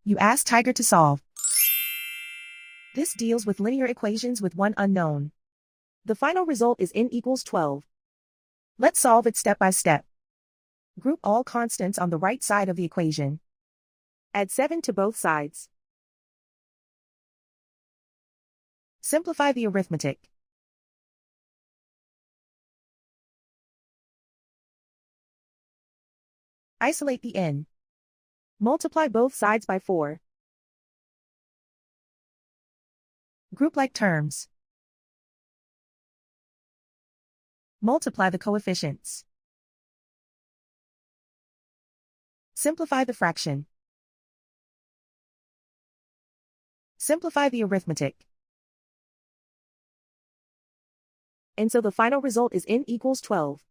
You ask Tiger to solve. This deals with linear equations with one unknown. The final result is n equals 12. Let's solve it step by step. Group all constants on the right side of the equation. Add 7 to both sides. Simplify the arithmetic. Isolate the n. Multiply both sides by 4. Group like terms. Multiply the coefficients. Simplify the fraction. Simplify the arithmetic. And so the final result is n equals 12.